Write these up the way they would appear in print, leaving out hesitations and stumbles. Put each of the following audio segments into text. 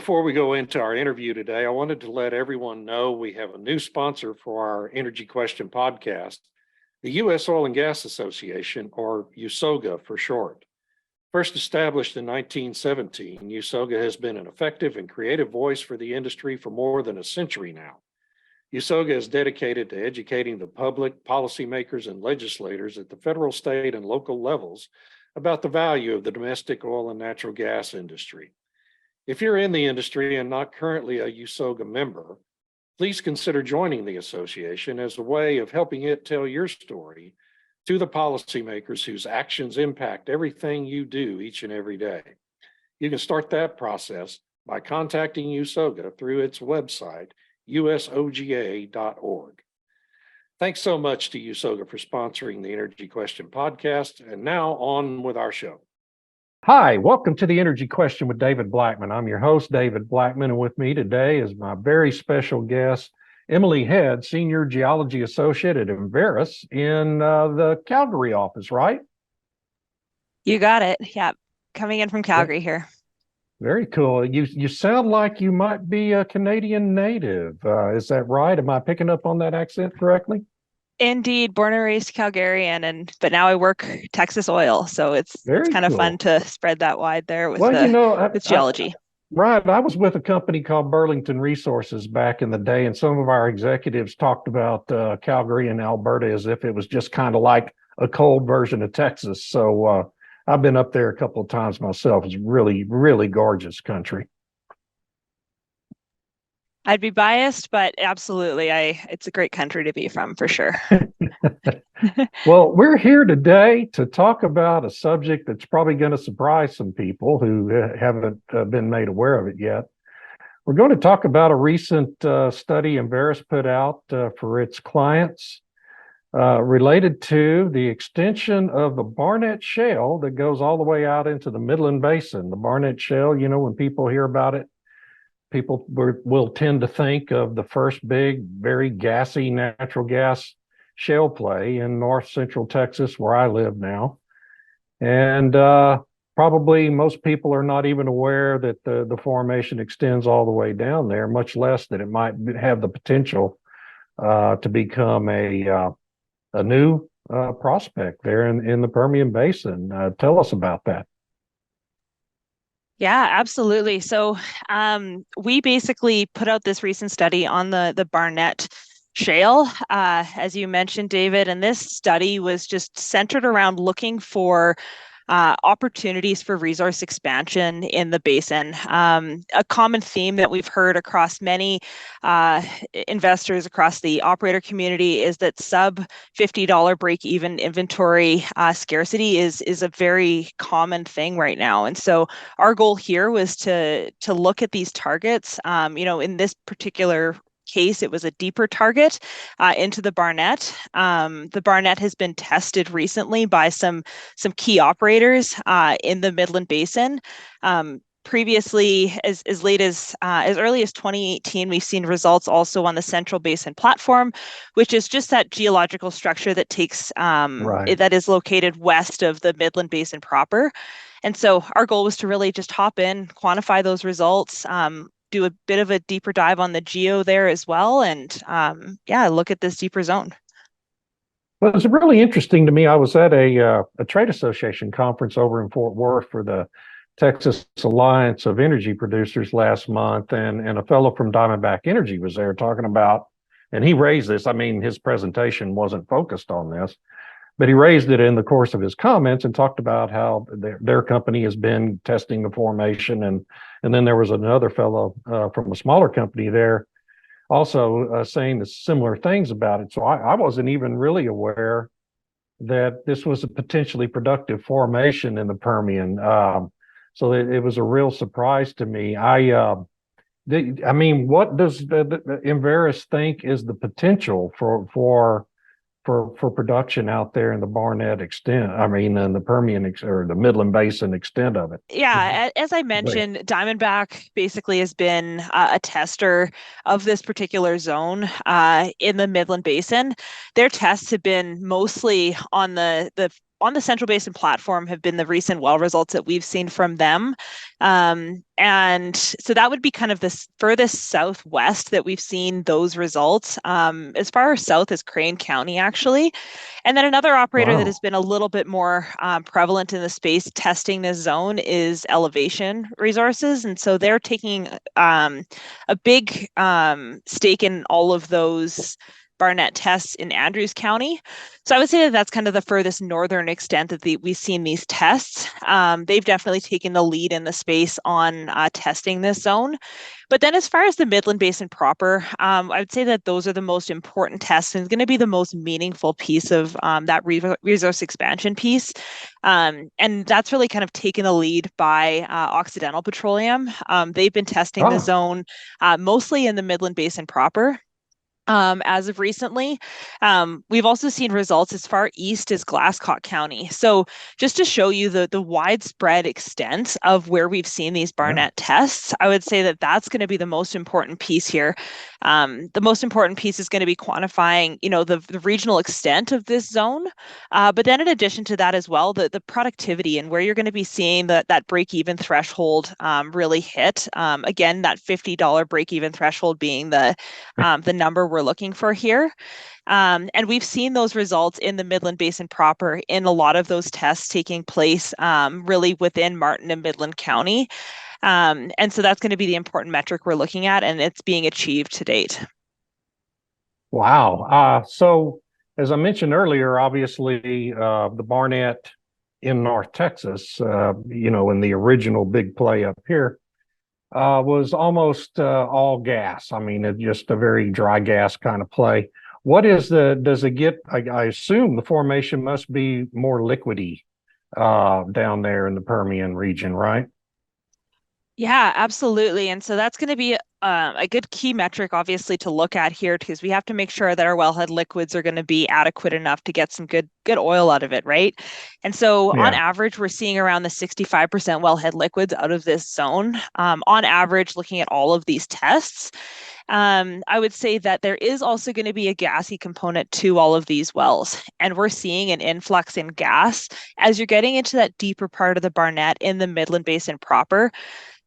Before we go into our interview today, I wanted to let everyone know we have a new sponsor for our Energy Question podcast, the U.S. Oil and Gas Association, or USOGA for short. First established in 1917, USOGA has been an effective and creative voice for the industry for more than a century now. USOGA is dedicated to educating the public, policymakers, and legislators at the federal, state, and local levels about the value of the domestic oil and natural gas industry. If you're in the industry and not currently a USOGA member, please consider joining the association as a way of helping it tell your story to the policymakers whose actions impact everything you do each and every day. You can start that process by contacting USOGA through its website, usoga.org. Thanks so much to USOGA for sponsoring the Energy Question podcast. And now on with our show. Hi, welcome to the Energy Question with David Blackmon. I'm your host, David Blackmon, and with me today is my very special guest, Emily Head, Senior Geology Associate at Enverus in the Calgary office, right? You got it. Yeah, coming in from Calgary here. Very cool. You sound like you might be a Canadian native. Is that right? Am I picking up on that accent correctly? Indeed, born and raised Calgarian, but now I work Texas oil, so it's kind of fun to spread that wide there with with geology. Right. I was with a company called Burlington Resources back in the day, and some of our executives talked about Calgary and Alberta as if it was just kind of like a cold version of Texas. So I've been up there a couple of times myself. It's really, really gorgeous country. I'd be biased, but absolutely, it's a great country to be from for sure. Well, we're here today to talk about a subject that's probably going to surprise some people who haven't been made aware of it yet. We're going to talk about a recent study Enverus put out for its clients related to the extension of the Barnett Shale that goes all the way out into the Midland Basin. The Barnett Shale, you know, when people hear about it, people will tend to think of the first big, very gassy natural gas shale play in north central Texas, where I live now. And probably most people are not even aware that the formation extends all the way down there, much less that it might have the potential to become a new prospect there in the Permian Basin. Tell us about that. Yeah, absolutely. So we basically put out this recent study on the Barnett Shale, as you mentioned, David, and this study was just centered around looking for opportunities for resource expansion in the basin. A common theme that we've heard across many investors across the operator community is that sub $50 break-even inventory scarcity is a very common thing right now. And so our goal here was to look at these targets. In this particular case, it was a deeper target into the Barnett. The Barnett has been tested recently by some key operators in the Midland Basin. Previously, as early as 2018, we've seen results also on the Central Basin Platform, which is just that geological structure that takes that is located west of the Midland Basin proper. And so our goal was to really just hop in, quantify those results, do a bit of a deeper dive on the geo there as well, and look at this deeper zone. Well, it's really interesting to me. I was at a trade association conference over in Fort Worth for the Texas Alliance of Energy Producers last month, and a fellow from Diamondback Energy was there talking about, and he raised this. I mean, his presentation wasn't focused on this, but he raised it in the course of his comments and talked about how their company has been testing the formation. And then there was another fellow from a smaller company there also saying the similar things about it. So I wasn't even really aware that this was a potentially productive formation in the Permian. So it was a real surprise to me. What does the Enverus think is the potential for production out there in the Barnett extent? I mean, in the Permian or the Midland Basin extent of it. Yeah, as I mentioned, Diamondback basically has been a tester of this particular zone in the Midland Basin. Their tests have been mostly on the on the Central Basin platform have been the recent well results that we've seen from them. And so that would be kind of the furthest southwest that we've seen those results. As far south as Crane County, actually. And then another operator that Wow. has been a little bit more prevalent in the space testing this zone is Elevation Resources. And so they're taking a big stake in all of those Barnett tests in Andrews County. So I would say that that's kind of the furthest northern extent that we've seen these tests. They've definitely taken the lead in the space on testing this zone. But then as far as the Midland Basin proper, I would say that those are the most important tests and it's going to be the most meaningful piece of that resource expansion piece. And that's really kind of taken the lead by Occidental Petroleum. They've been testing the Oh, zone mostly in the Midland Basin proper. As of recently. We've also seen results as far east as Glasscock County. So just to show you the widespread extent of where we've seen these yeah. Barnett tests, I would say that that's going to be the most important piece here. The most important piece is going to be quantifying, the regional extent of this zone. But then in addition to that as well, the productivity and where you're going to be seeing that break-even threshold really hit. Again, that $50 break-even threshold being the number we're looking for here. And we've seen those results in the Midland Basin proper in a lot of those tests taking place really within Martin and Midland County. And so that's going to be the important metric we're looking at, and it's being achieved to date. Wow. So as I mentioned earlier, obviously the Barnett in North Texas, in the original big play up here, was almost all gas. I mean, it's just a very dry gas kind of play. Does it get, I assume the formation must be more liquidy down there in the Permian region, right? Yeah, absolutely. And so that's going to be a good key metric, obviously, to look at here because we have to make sure that our wellhead liquids are going to be adequate enough to get some good oil out of it, right? And so on Yeah. average, we're seeing around the 65% wellhead liquids out of this zone. On average, looking at all of these tests, I would say that there is also going to be a gassy component to all of these wells. And we're seeing an influx in gas as you're getting into that deeper part of the Barnett in the Midland Basin proper.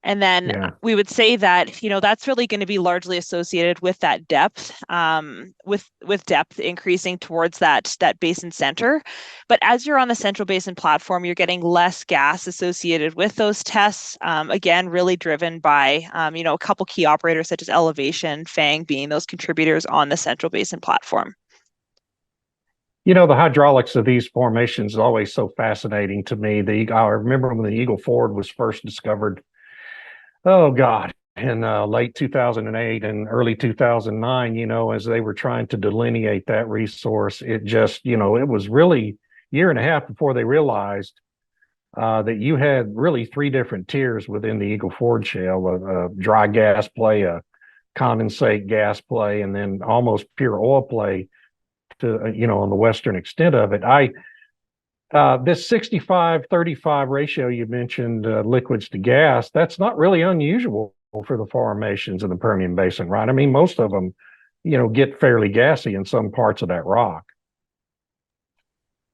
And then Yeah. we would say that, that's really going to be largely associated with that depth, with depth increasing towards that basin center. But as you're on the Central Basin platform, you're getting less gas associated with those tests. Again, really driven by, a couple key operators such as Elevation, Fang being those contributors on the Central Basin platform. The hydraulics of these formations is always so fascinating to me. I remember when the Eagle Ford was first discovered. Oh God, in late 2008 and early 2009, as they were trying to delineate that resource, it just, it was really a year and a half before they realized that you had really three different tiers within the Eagle Ford Shale: a dry gas play, a condensate gas play, and then almost pure oil play to, on the western extent of it. This 65-35 ratio you mentioned, liquids to gas, that's not really unusual for the formations in the Permian Basin, right? I mean, most of them, get fairly gassy in some parts of that rock.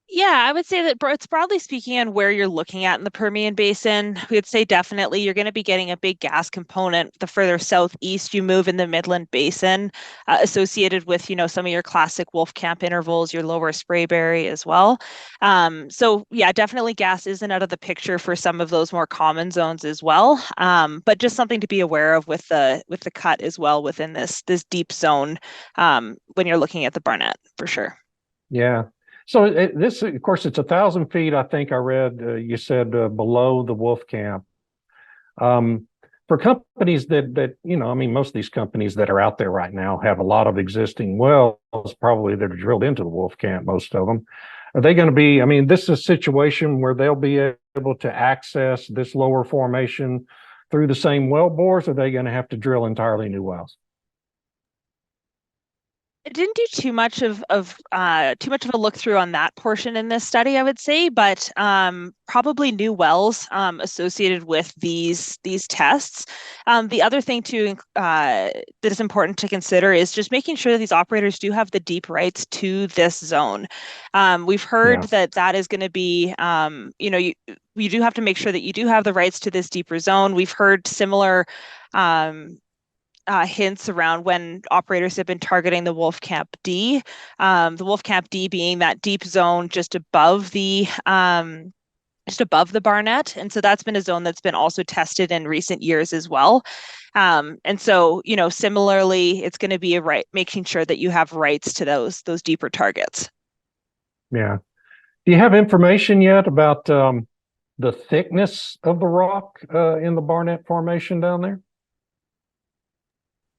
Yeah, I would say that it's broadly speaking on where you're looking at in the Permian Basin. We would say definitely you're going to be getting a big gas component the further southeast you move in the Midland Basin, associated with, some of your classic Wolfcamp intervals, your lower Sprayberry as well. So yeah, definitely gas isn't out of the picture for some of those more common zones as well. But just something to be aware of with the cut as well within this deep zone when you're looking at the Barnett for sure. Yeah. So this, of course, it's 1,000 feet. I think I read you said below the Wolfcamp. For companies I mean, most of these companies that are out there right now have a lot of existing wells, probably that are drilled into the Wolfcamp, most of them. Are they going to be, I mean, this is a situation where they'll be able to access this lower formation through the same well bores, or are they going to have to drill entirely new wells? It didn't do too much of a look through on that portion in this study, I would say, but probably new wells associated with these tests. The other thing that is important to consider is just making sure that these operators do have the deep rights to this zone. We've heard Yeah. that is going to be, you do have to make sure that you do have the rights to this deeper zone. We've heard similar. Um, hints around when operators have been targeting the Wolfcamp D. The Wolfcamp D being that deep zone just above the Barnett, and so that's been a zone that's been also tested in recent years as well. And so, similarly, it's going to be making sure that you have rights to those deeper targets. Yeah. Do you have information yet about the thickness of the rock in the Barnett Formation down there?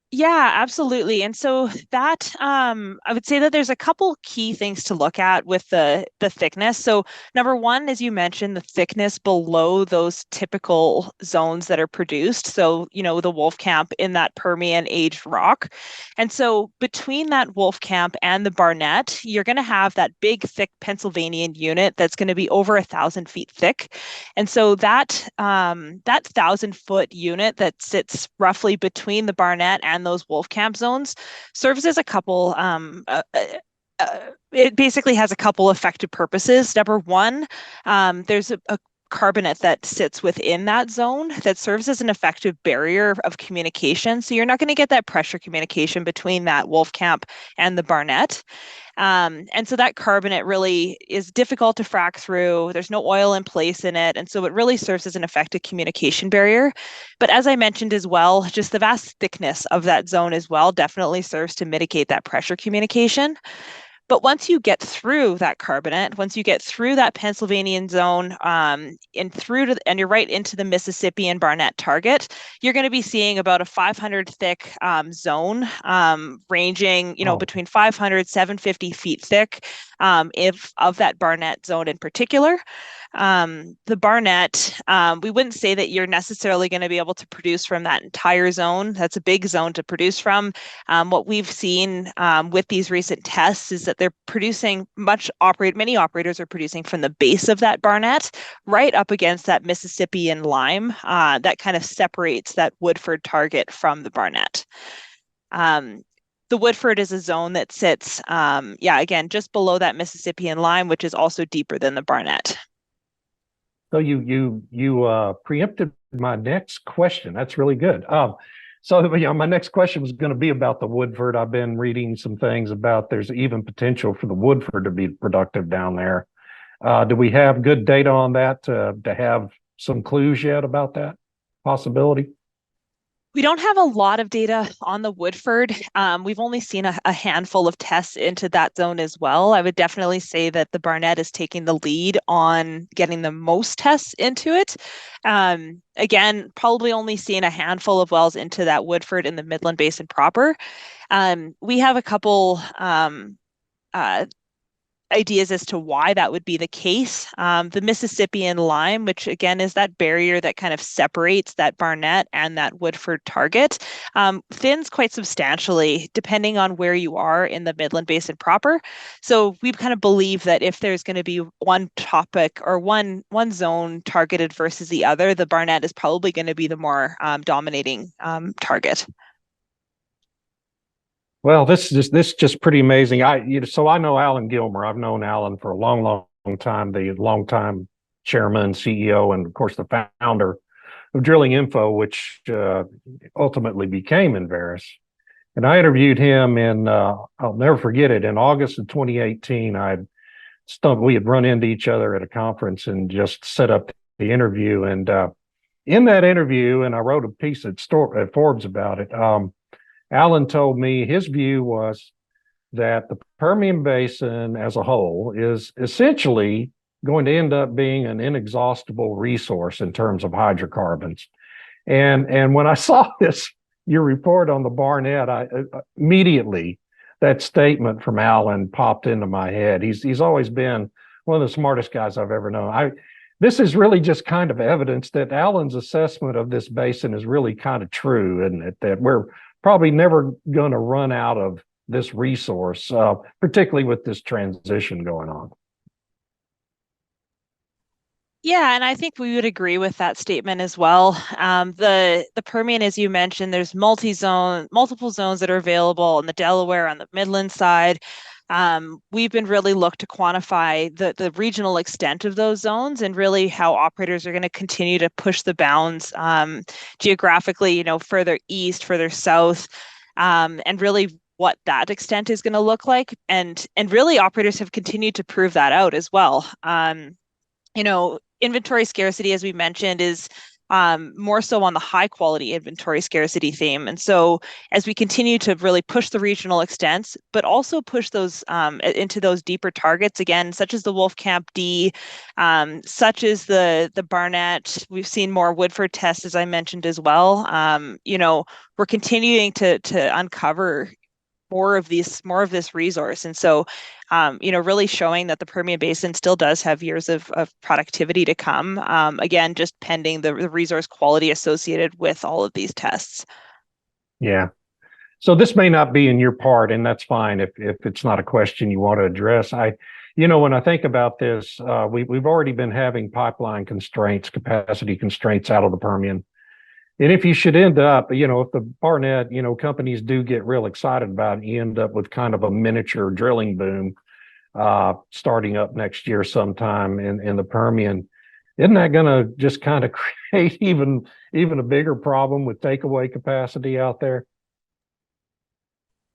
Yeah, absolutely. And so that I would say that there's a couple key things to look at with the thickness. So number one, as you mentioned, the thickness below those typical zones that are produced. So, the Wolfcamp in that Permian aged rock. And so between that Wolfcamp and the Barnett, you're going to have that big, thick Pennsylvanian unit that's going to be over 1,000 feet thick. And so that 1,000-foot unit that sits roughly between the Barnett and those Wolfcamp zones serves as a couple. It basically has a couple effective purposes. Number one, there's a carbonate that sits within that zone that serves as an effective barrier of communication. So you're not going to get that pressure communication between that Wolfcamp and the Barnett. And so that carbonate really is difficult to frack through. There's no oil in place in it. And so it really serves as an effective communication barrier. But as I mentioned as well, just the vast thickness of that zone as well definitely serves to mitigate that pressure communication. But once you get through that carbonate, once you get through that Pennsylvanian zone, and you're right into the Mississippi and Barnett target, you're going to be seeing about a 500 thick zone, ranging, between 500, 750 feet thick, if of that Barnett zone in particular. The Barnett, we wouldn't say that you're necessarily going to be able to produce from that entire zone. That's a big zone to produce from. What we've seen with these recent tests is that they're producing many operators are producing from the base of that Barnett right up against that Mississippian lime that kind of separates that Woodford target from the Barnett. The Woodford is a zone that sits, again, just below that Mississippian lime, which is also deeper than the Barnett. So you preempted my next question. That's really good. My next question was going to be about the Woodford. I've been reading some things about there's even potential for the Woodford to be productive down there. Do we have good data on that to have some clues yet about that possibility? We don't have a lot of data on the Woodford. We've only seen a handful of tests into that zone as well. I would definitely say that the Barnett is taking the lead on getting the most tests into it. Again, probably only seeing a handful of wells into that Woodford in the Midland Basin proper. We have a couple ideas as to why that would be the case. The Mississippian lime, which again is that barrier that kind of separates that Barnett and that Woodford target, thins quite substantially depending on where you are in the Midland Basin proper. So we kind of believe that if there's going to be one topic or one zone targeted versus the other, the Barnett is probably going to be the more dominating target. Well, this is just pretty amazing. So I know Alan Gilmer. I've known Alan for a long time, the longtime chairman, CEO, and of course the founder of Drilling Info, which ultimately became Enverus. And I interviewed him I'll never forget it, in August of 2018. We had run into each other at a conference and just set up the interview. And in that interview, and I wrote a piece at Forbes about it. Alan told me his view was that the Permian Basin as a whole is essentially going to end up being an inexhaustible resource in terms of hydrocarbons. And when I saw your report on the Barnett, I immediately that statement from Alan popped into my head. He's always been one of the smartest guys I've ever known. This is really just kind of evidence that Alan's assessment of this basin is really kind of true, and that we're probably never going to run out of this resource, particularly with this transition going on. Yeah, and I think we would agree with that statement as well. The Permian, as you mentioned, there's multiple zones that are available in the Delaware on the Midland side. We've been really looked to quantify the regional extent of those zones and really how operators are going to continue to push the bounds geographically, further east, further south, and really what that extent is going to look like. And really operators have continued to prove that out as well. Inventory scarcity, as we mentioned, is more so on the high quality inventory scarcity theme. And so as we continue to really push the regional extents, but also push those into those deeper targets, again, such as the Wolfcamp D, such as the Barnett, we've seen more Woodford tests, as I mentioned as well. We're continuing to uncover more of this resource. And so, really showing that the Permian Basin still does have years of productivity to come. Again, just pending the resource quality associated with all of these tests. Yeah. So this may not be in your part, and that's fine if it's not a question you want to address. When I think about this, we've already been having pipeline constraints, capacity constraints out of the Permian. And if you should end up, if the Barnett, companies do get real excited about it, you end up with kind of a miniature drilling boom starting up next year sometime in the Permian. Isn't that going to just kind of create even a bigger problem with takeaway capacity out there?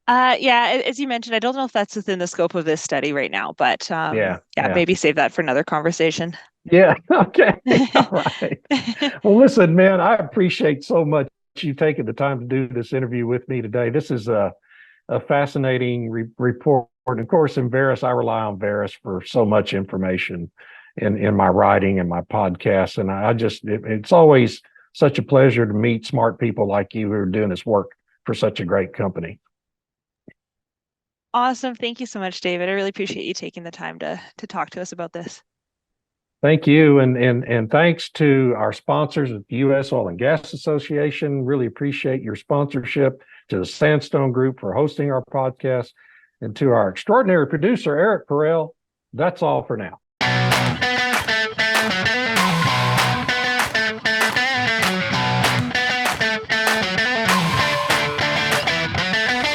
Yeah, as you mentioned, I don't know if that's within the scope of this study right now, but Yeah. maybe save that for another conversation. Yeah. Okay. All right. Well, listen, man, I appreciate so much you taking the time to do this interview with me today. This is a fascinating report. And of course, Enverus, I rely on Enverus for so much information in my writing and my podcasts. And it's always such a pleasure to meet smart people like you who are doing this work for such a great company. Awesome. Thank you so much, David. I really appreciate you taking the time to talk to us about this. Thank you. And thanks to our sponsors at the U.S. Oil and Gas Association. Really appreciate your sponsorship, to the Sandstone Group for hosting our podcast, and to our extraordinary producer, Eric Perel. That's all for now.